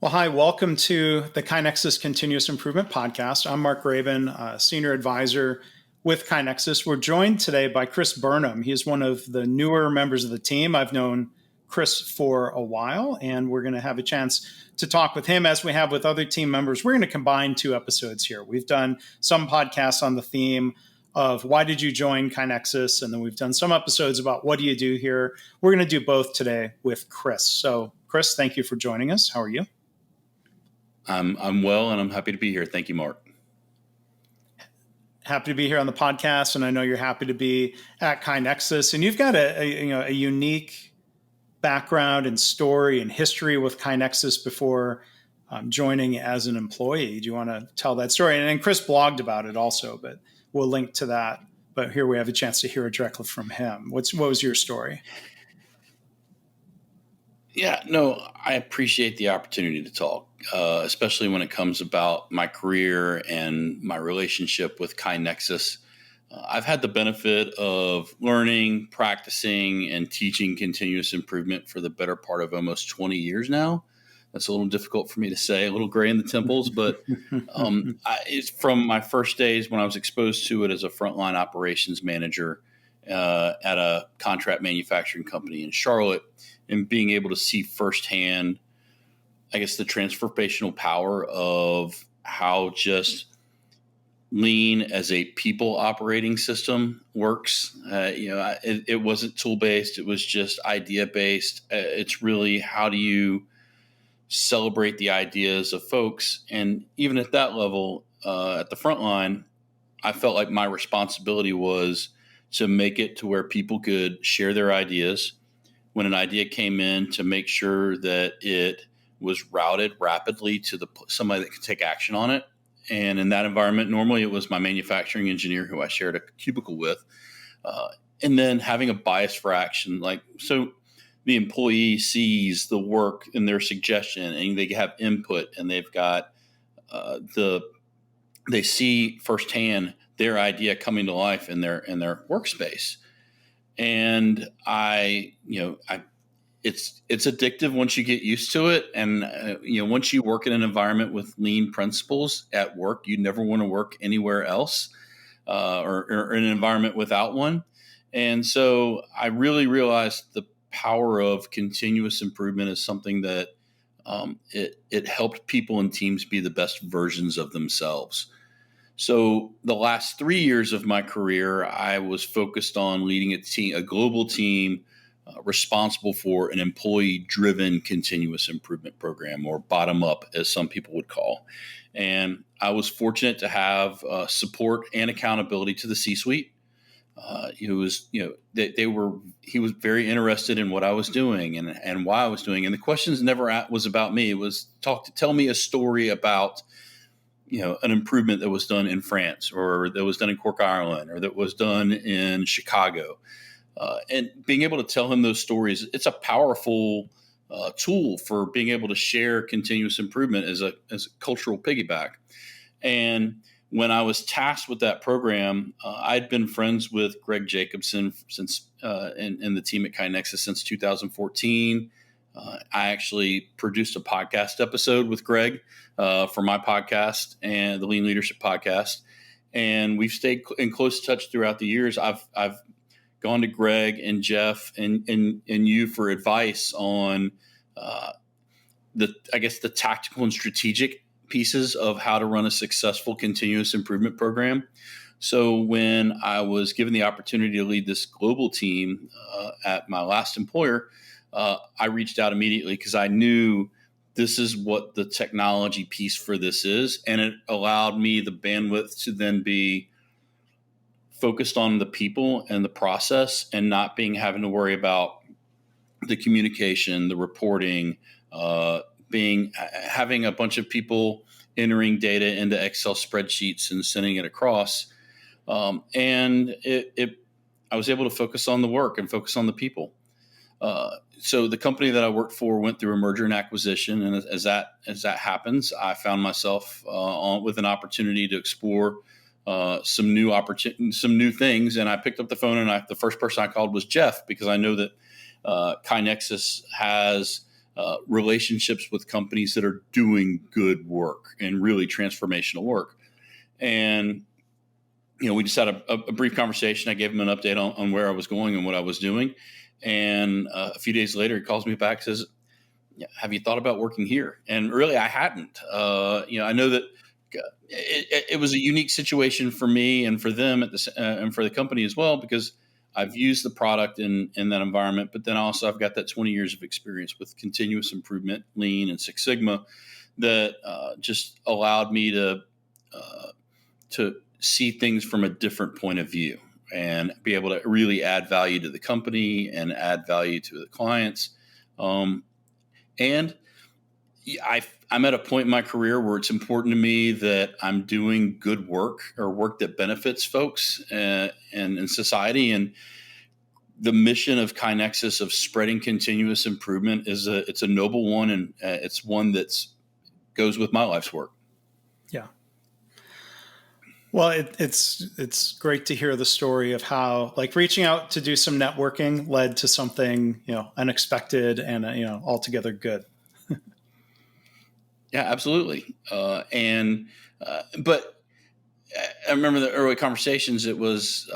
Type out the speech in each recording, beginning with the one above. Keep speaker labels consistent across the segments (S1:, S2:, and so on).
S1: Well, hi, welcome to the KaiNexus Continuous Improvement Podcast. I'm Mark Graban, Senior Advisor with KaiNexus. We're joined today by Chris Burnham. He is one of the newer members of the team. I've known Chris for a while, and we're going to have a chance to talk with him as we have with other team members. We're going to combine two episodes here. We've done some podcasts on the theme of why did you join KaiNexus, and then we've done some episodes about what do you do here. We're going to do both today with Chris. So, Chris, thank you for joining us. How are you?
S2: I'm well, and I'm happy to be here. Thank you, Mark.
S1: Happy to be here on the podcast, and I know you're happy to be at KaiNexus. And you've got a unique background and story and history with KaiNexus before joining as an employee. Do you want to tell that story? And then Chris blogged about it also, but we'll link to that. But here we have a chance to hear it directly from him. What was your story?
S2: Yeah, no, I appreciate the opportunity to talk, especially when it comes about my career and my relationship with KaiNexus. I've had the benefit of learning, practicing, and teaching continuous improvement for the better part of almost 20 years now. That's a little difficult for me to say, a little gray in the temples, but it's from my first days when I was exposed to it as a frontline operations manager at a contract manufacturing company in Charlotte, and being able to see firsthand, I guess, the transformational power of how just lean as a people operating system works. It wasn't tool based. It was just idea based. It's really how do you celebrate the ideas of folks. And even at that level, at the front line, I felt like my responsibility was to make it to where people could share their ideas. When an idea came in, to make sure that it was routed rapidly to somebody that could take action on it. And in that environment, normally it was my manufacturing engineer who I shared a cubicle with. And then having a bias for action, so the employee sees the work in their suggestion and they have input, and they've got they see firsthand their idea coming to life in their workspace. And it's addictive once you get used to it. And, once you work in an environment with lean principles at work, you never want to work anywhere else or in an environment without one. And so I really realized the power of continuous improvement is something that it helped people and teams be the best versions of themselves. So the last 3 years of my career, I was focused on leading a global team responsible for an employee-driven continuous improvement program, or bottom-up, as some people would call. And I was fortunate to have support and accountability to the C-suite. He was very interested in what I was doing and why I was doing. And the questions never was about me. It was tell me a story about an improvement that was done in France, or that was done in Cork, Ireland, or that was done in Chicago. And being able to tell him those stories, it's a powerful tool for being able to share continuous improvement as a cultural piggyback. And when I was tasked with that program, I'd been friends with Greg Jacobson since and the team at KaiNexus since 2014. I actually produced a podcast episode with Greg for my podcast and the Lean Leadership Podcast, and we've stayed in close touch throughout the years. I've gone to Greg and Jeff and you for advice on the tactical and strategic pieces of how to run a successful continuous improvement program. So when I was given the opportunity to lead this global team at my last employer, I reached out immediately because I knew this is what the technology piece for this is. And it allowed me the bandwidth to then be focused on the people and the process, and not having to worry about the communication, the reporting, having a bunch of people entering data into Excel spreadsheets and sending it across. And I was able to focus on the work and focus on the people. So the company that I worked for went through a merger and acquisition, and as that happens, I found myself with an opportunity to explore some new things. And I picked up the phone, and the first person I called was Jeff, because I know that KaiNexus has relationships with companies that are doing good work and really transformational work. And we just had a brief conversation. I gave him an update on where I was going and what I was doing. And a few days later, he calls me back and says, have you thought about working here? And really, I hadn't. I know that it was a unique situation for me and for them and for the company as well, because I've used the product in that environment. But then also I've got that 20 years of experience with continuous improvement, Lean, and Six Sigma that just allowed me to see things from a different point of view and be able to really add value to the company and add value to the clients. And I'm at a point in my career where it's important to me that I'm doing good work or work that benefits folks and in society. And the mission of KaiNexus of spreading continuous improvement it's a noble one, and it's one that's goes with my life's work.
S1: Yeah. Well, it's great to hear the story of how reaching out to do some networking led to something unexpected and altogether good.
S2: Yeah, absolutely. But I remember the early conversations. It was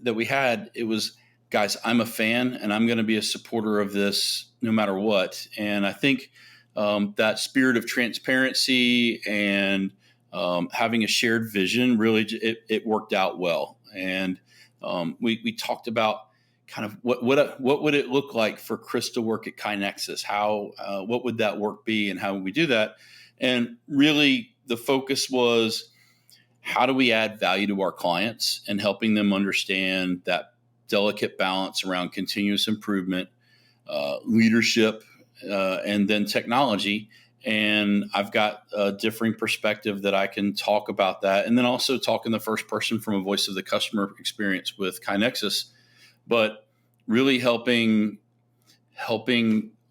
S2: that we had. It was, guys, I'm a fan and I'm going to be a supporter of this no matter what. And I think that spirit of transparency and having a shared vision really it worked out well. And we talked about kind of what would it look like for Chris to work at KaiNexus? What would that work be, and how would we do that? And really, the focus was, how do we add value to our clients and helping them understand that delicate balance around continuous improvement, leadership, and then technology. And I've got a differing perspective that I can talk about that, and then also talk in the first person from a voice of the customer experience with KaiNexus, but really helping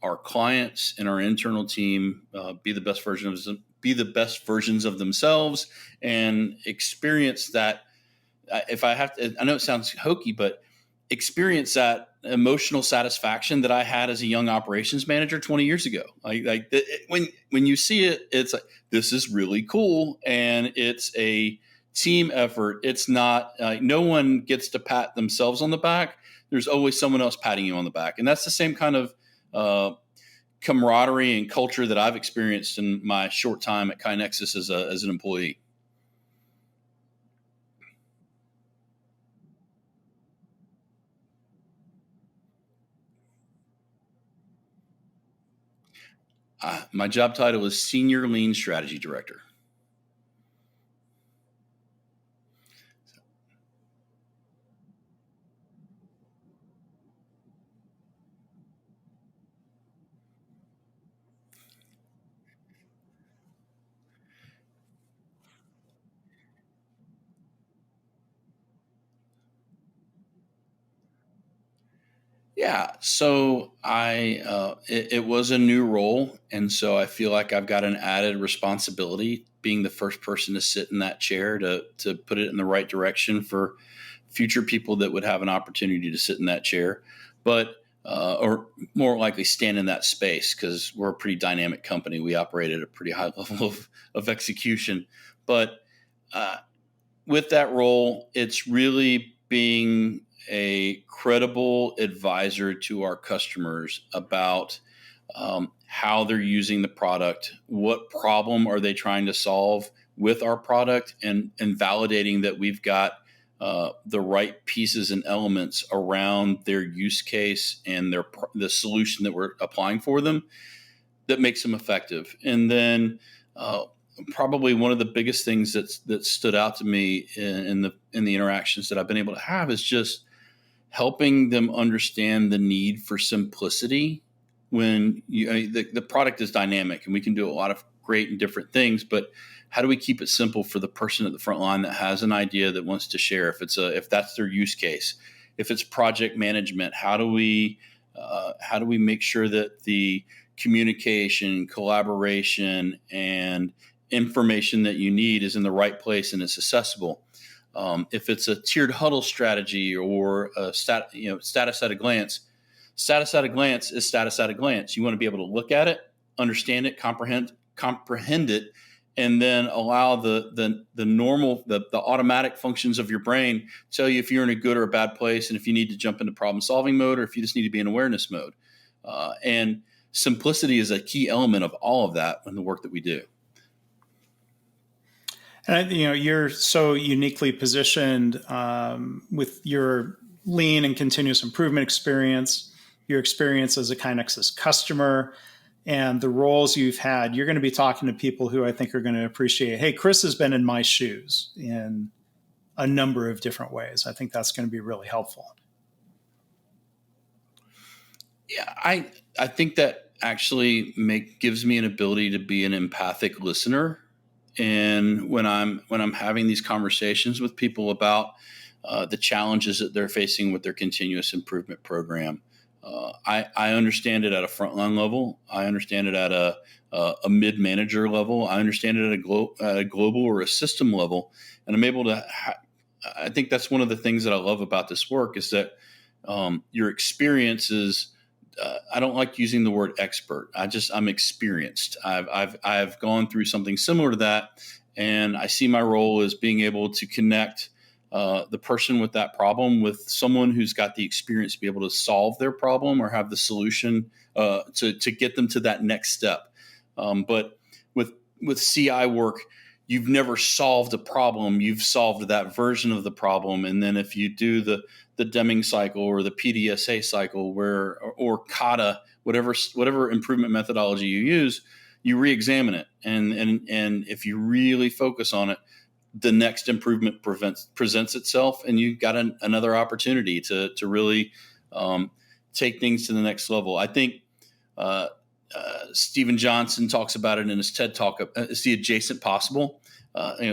S2: our clients and our internal team be the best versions of themselves and experience that. If I have to, I know it sounds hokey, but experience that emotional satisfaction that I had as a young operations manager 20 years ago. When you see it, it's like, this is really cool. And it's a team effort. It's not no one gets to pat themselves on the back. There's always someone else patting you on the back. And that's the same kind of camaraderie and culture that I've experienced in my short time at KaiNexus as an employee. My job title is Senior Lean Strategy Director. Yeah, so it was a new role, and so I feel like I've got an added responsibility, being the first person to sit in that chair to put it in the right direction for future people that would have an opportunity to sit in that chair, but or more likely stand in that space, because we're a pretty dynamic company. We operate at a pretty high level of execution, but with that role, it's really being a credible advisor to our customers about how they're using the product, what problem are they trying to solve with our product, and validating that we've got the right pieces and elements around their use case and the solution that we're applying for them that makes them effective. And then probably one of the biggest things that stood out to me in the interactions that I've been able to have is just helping them understand the need for simplicity. When the product is dynamic and we can do a lot of great and different things, but how do we keep it simple for the person at the front line that has an idea that wants to share? If that's their use case, if it's project management, how do we make sure that the communication, collaboration, and information that you need is in the right place and it's accessible? If it's a tiered huddle strategy or a status at a glance, Status at a glance is status at a glance. You want to be able to look at it, understand it, comprehend it, and then allow the normal, the automatic functions of your brain tell you if you're in a good or a bad place, and if you need to jump into problem solving mode, or if you just need to be in awareness mode. And simplicity is a key element of all of that in the work that we do.
S1: And you're so uniquely positioned with your lean and continuous improvement experience, your experience as a KaiNexus customer, and the roles you've had. You're going to be talking to people who I think are going to appreciate, hey, Chris has been in my shoes in a number of different ways. I think that's going to be really helpful.
S2: Yeah, I think that actually gives me an ability to be an empathic listener. And when I'm having these conversations with people about the challenges that they're facing with their continuous improvement program, I understand it at a frontline level. I understand it at a mid-manager level. I understand it at a global or a system level. And I'm able to I think that's one of the things that I love about this work is that your experiences. I don't like using the word expert. I'm experienced. I've gone through something similar to that, and I see my role as being able to connect the person with that problem with someone who's got the experience to be able to solve their problem or have the solution to get them to that next step. But with CI work, you've never solved a problem. You've solved that version of the problem, and then if you do the Deming cycle or the PDSA cycle, or kata, whatever improvement methodology you use, you re-examine it, and if you really focus on it, the next improvement presents itself, and you've got another opportunity to really take things to the next level. I think Stephen Johnson talks about it in his TED Talk. It's the adjacent possible.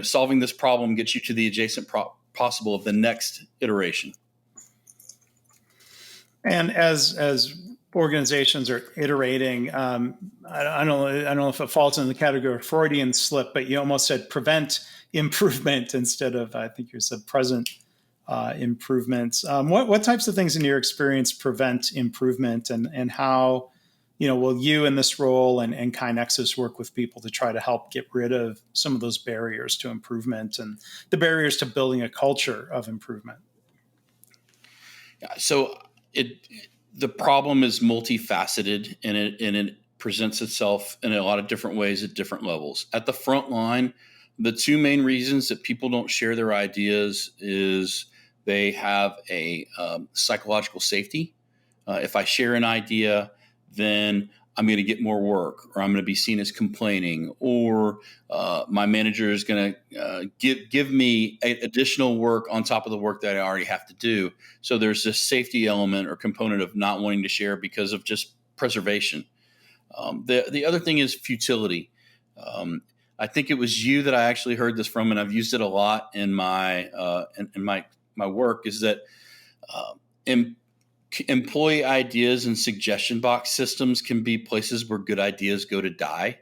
S2: Solving this problem gets you to the adjacent possible of the next iteration.
S1: And as organizations are iterating, I don't know if it falls in the category of Freudian slip, but you almost said prevent improvement instead of, I think you said present improvements. What types of things in your experience prevent improvement, and how will you in this role and KaiNexus work with people to try to help get rid of some of those barriers to improvement and the barriers to building a culture of improvement?
S2: Yeah, so the problem is multifaceted, and it presents itself in a lot of different ways at different levels. At the front line, the two main reasons that people don't share their ideas is they have a psychological safety. If I share an idea, then I'm going to get more work, or I'm going to be seen as complaining, or my manager is going to give me additional work on top of the work that I already have to do. So there's this safety element or component of not wanting to share because of just preservation. The other thing is futility. I think it was you that I actually heard this from, and I've used it a lot in my my work. Is that employee ideas and suggestion box systems can be places where good ideas go to die.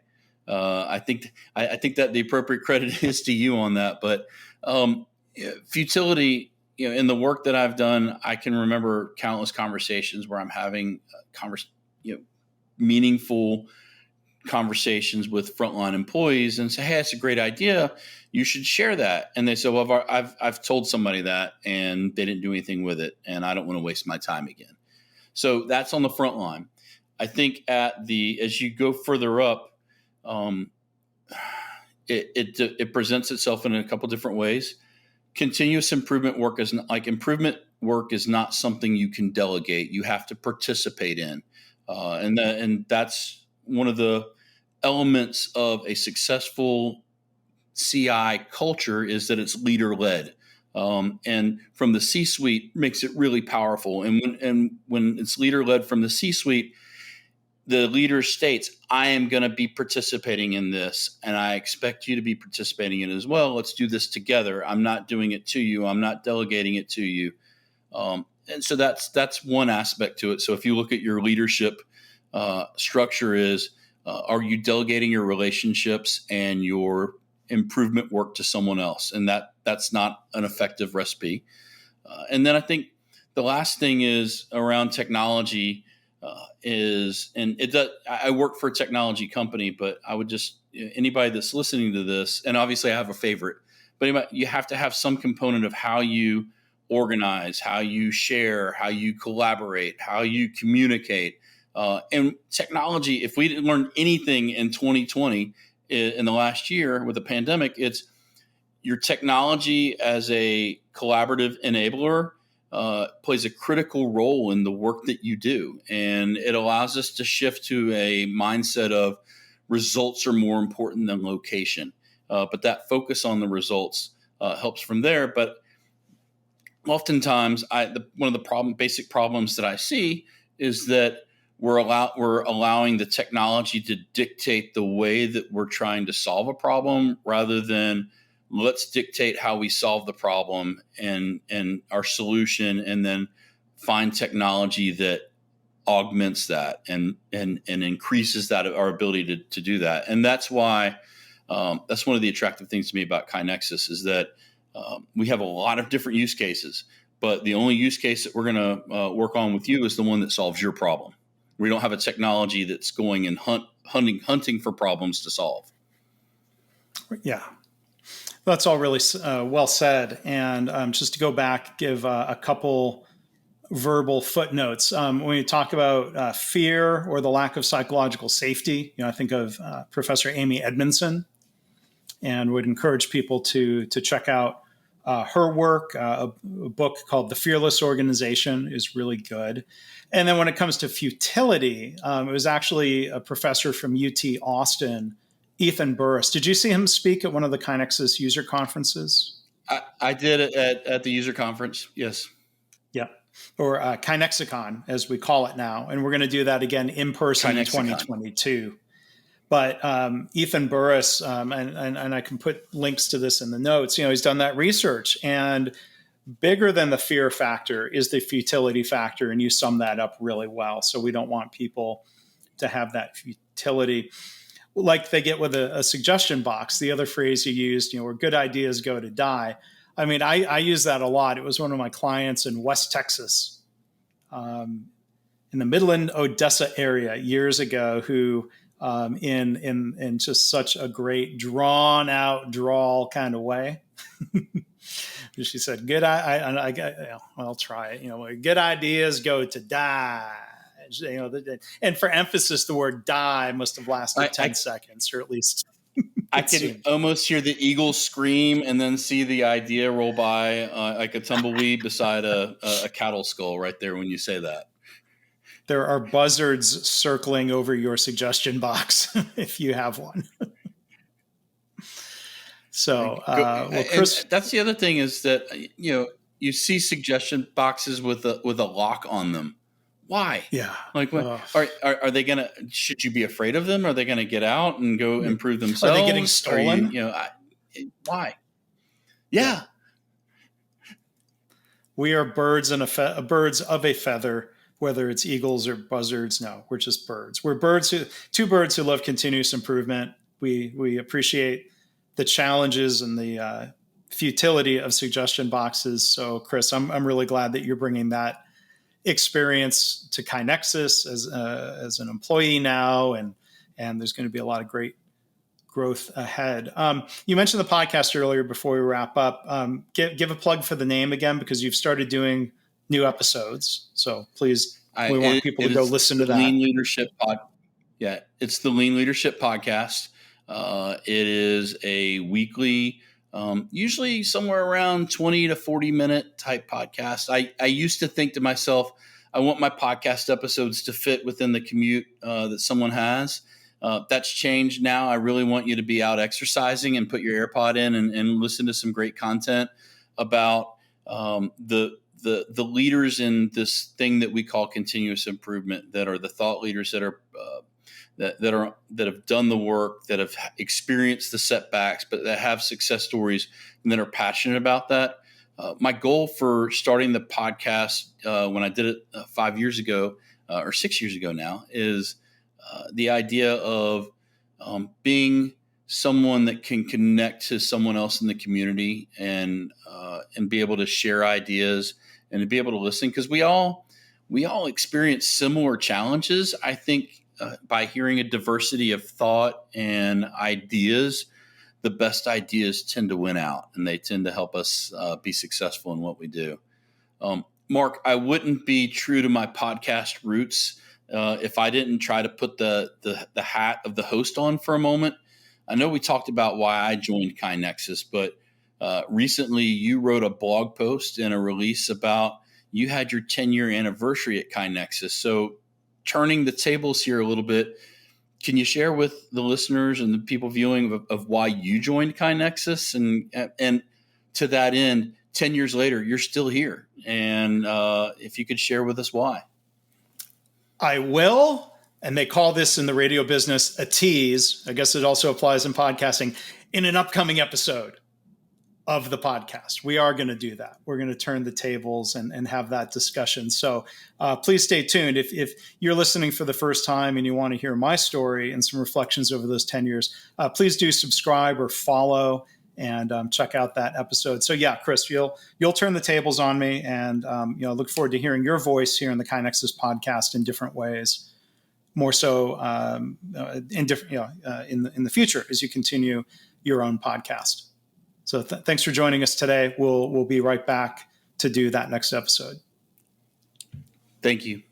S2: I think that the appropriate credit is to you on that. But futility, in the work that I've done, I can remember countless conversations where I'm having meaningful conversations with frontline employees and say, "Hey, that's a great idea. You should share that." And they say, "Well, I've told somebody that, and they didn't do anything with it, and I don't want to waste my time again." So that's on the front line. I think as you go further up, it presents itself in a couple different ways. Continuous improvement work is not something you can delegate. You have to participate in, and that's one of the elements of a successful CI culture is that it's leader led, and from the C-suite makes it really powerful. And when it's leader led from the C-suite, the leader states, "I am going to be participating in this, and I expect you to be participating in it as well. Let's do this together. I'm not doing it to you. I'm not delegating it to you." And so that's one aspect to it. So if you look at your leadership structure, are you delegating your relationships and your improvement work to someone else? And that's not an effective recipe. And then I think the last thing is around technology. I work for a technology company, but I would just, anybody that's listening to this, and obviously I have a favorite, but you have to have some component of how you organize, how you share, how you collaborate, how you communicate. And technology, if we didn't learn anything in 2020, in the last year with the pandemic, it's your technology as a collaborative enabler plays a critical role in the work that you do. And it allows us to shift to a mindset of results are more important than location. But that focus on the results helps from there. But oftentimes, one of the basic problems that I see is that we're allowing the technology to dictate the way that we're trying to solve a problem, rather than let's dictate how we solve the problem and our solution, and then find technology that augments that and increases that our ability to do that. And that's why that's one of the attractive things to me about KaiNexus is that we have a lot of different use cases, but the only use case that we're going to work on with you is the one that solves your problem. We don't have a technology that's going and hunting for problems to solve.
S1: Yeah, that's all really well said. And just to go back, give a couple verbal footnotes. When you talk about fear or the lack of psychological safety, I think of Professor Amy Edmondson, and would encourage people to check out her work. A book called The Fearless Organization is really good. And then when it comes to futility, it was actually a professor from UT Austin, Ethan Burris. Did you see him speak at one of the KaiNexus user conferences?
S2: I did it at the user conference, yes.
S1: Yeah, or KaiNexicon, as we call it now. And we're going to do that again in person in 2022. But Ethan Burris, and I can put links to this in the notes, he's done that research, and bigger than the fear factor is the futility factor, and you sum that up really well. So we don't want people to have that futility like they get with a suggestion box. The other phrase you used, where good ideas go to die. I mean, I use that a lot. It was one of my clients in West Texas, in the Midland, Odessa area years ago, who in just such a great drawn out drawl kind of way. She said, I'll try it. Good ideas go to die. And for emphasis, the word die must have lasted 10 seconds, or at least.
S2: I can almost hear the eagle scream and then see the idea roll by like a tumbleweed beside a cattle skull right there when you say that.
S1: There are buzzards circling over your suggestion box if you have one. So, Chris,
S2: that's the other thing is that you see suggestion boxes with a lock on them. Why?
S1: Yeah.
S2: Like, what, are they gonna? Should you be afraid of them? Are they gonna get out and go improve themselves?
S1: Are they getting stolen?
S2: Why? Yeah.
S1: We are birds birds of a feather. Whether it's eagles or buzzards, no, we're just birds. We're two birds who love continuous improvement. We appreciate the challenges and the futility of suggestion boxes. So, Chris, I'm really glad that you're bringing that experience to KaiNexus as an employee now, and there's going to be a lot of great growth ahead. You mentioned the podcast earlier before we wrap up. Give a plug for the name again, because you've started doing new episodes. So please, we want people to go listen to that.
S2: Lean Leadership Yeah, it's the Lean Leadership Podcast. It is a weekly, usually somewhere around 20 to 40 minute type podcast. I used to think to myself, I want my podcast episodes to fit within the commute that someone has. That's changed now. I really want you to be out exercising and put your AirPod in and listen to some great content about the leaders in this thing that we call continuous improvement, that are the thought leaders that are that have done the work, that have experienced the setbacks, but that have success stories and that are passionate about that. My goal for starting the podcast when I did it 5 years ago or 6 years ago now is the idea of being someone that can connect to someone else in the community and be able to share ideas and to be able to listen, because we all we all experience similar challenges. I think by hearing a diversity of thought and ideas, the best ideas tend to win out, and they tend to help us be successful in what we do. Mark, I wouldn't be true to my podcast roots if I didn't try to put the hat of the host on for a moment. I know we talked about why I joined KaiNexus, but recently you wrote a blog post and a release about you had your 10-year anniversary at KaiNexus. So turning the tables here a little bit, can you share with the listeners and the people viewing of why you joined KaiNexus? And to that end, 10 years later, you're still here. And if you could share with us why.
S1: I will. And they call this in the radio business a tease. I guess it also applies in podcasting. In an upcoming episode of the podcast, we are going to do that. We're going to turn the tables and have that discussion. So please stay tuned. If you're listening for the first time and you want to hear my story and some reflections over those 10 years, please do subscribe or follow and check out that episode. So yeah, Chris, you'll turn the tables on me, and look forward to hearing your voice here in the KaiNexus podcast in different ways. More so in different, in the future as you continue your own podcast. So thanks for joining us today. We'll be right back to do that next episode.
S2: Thank you.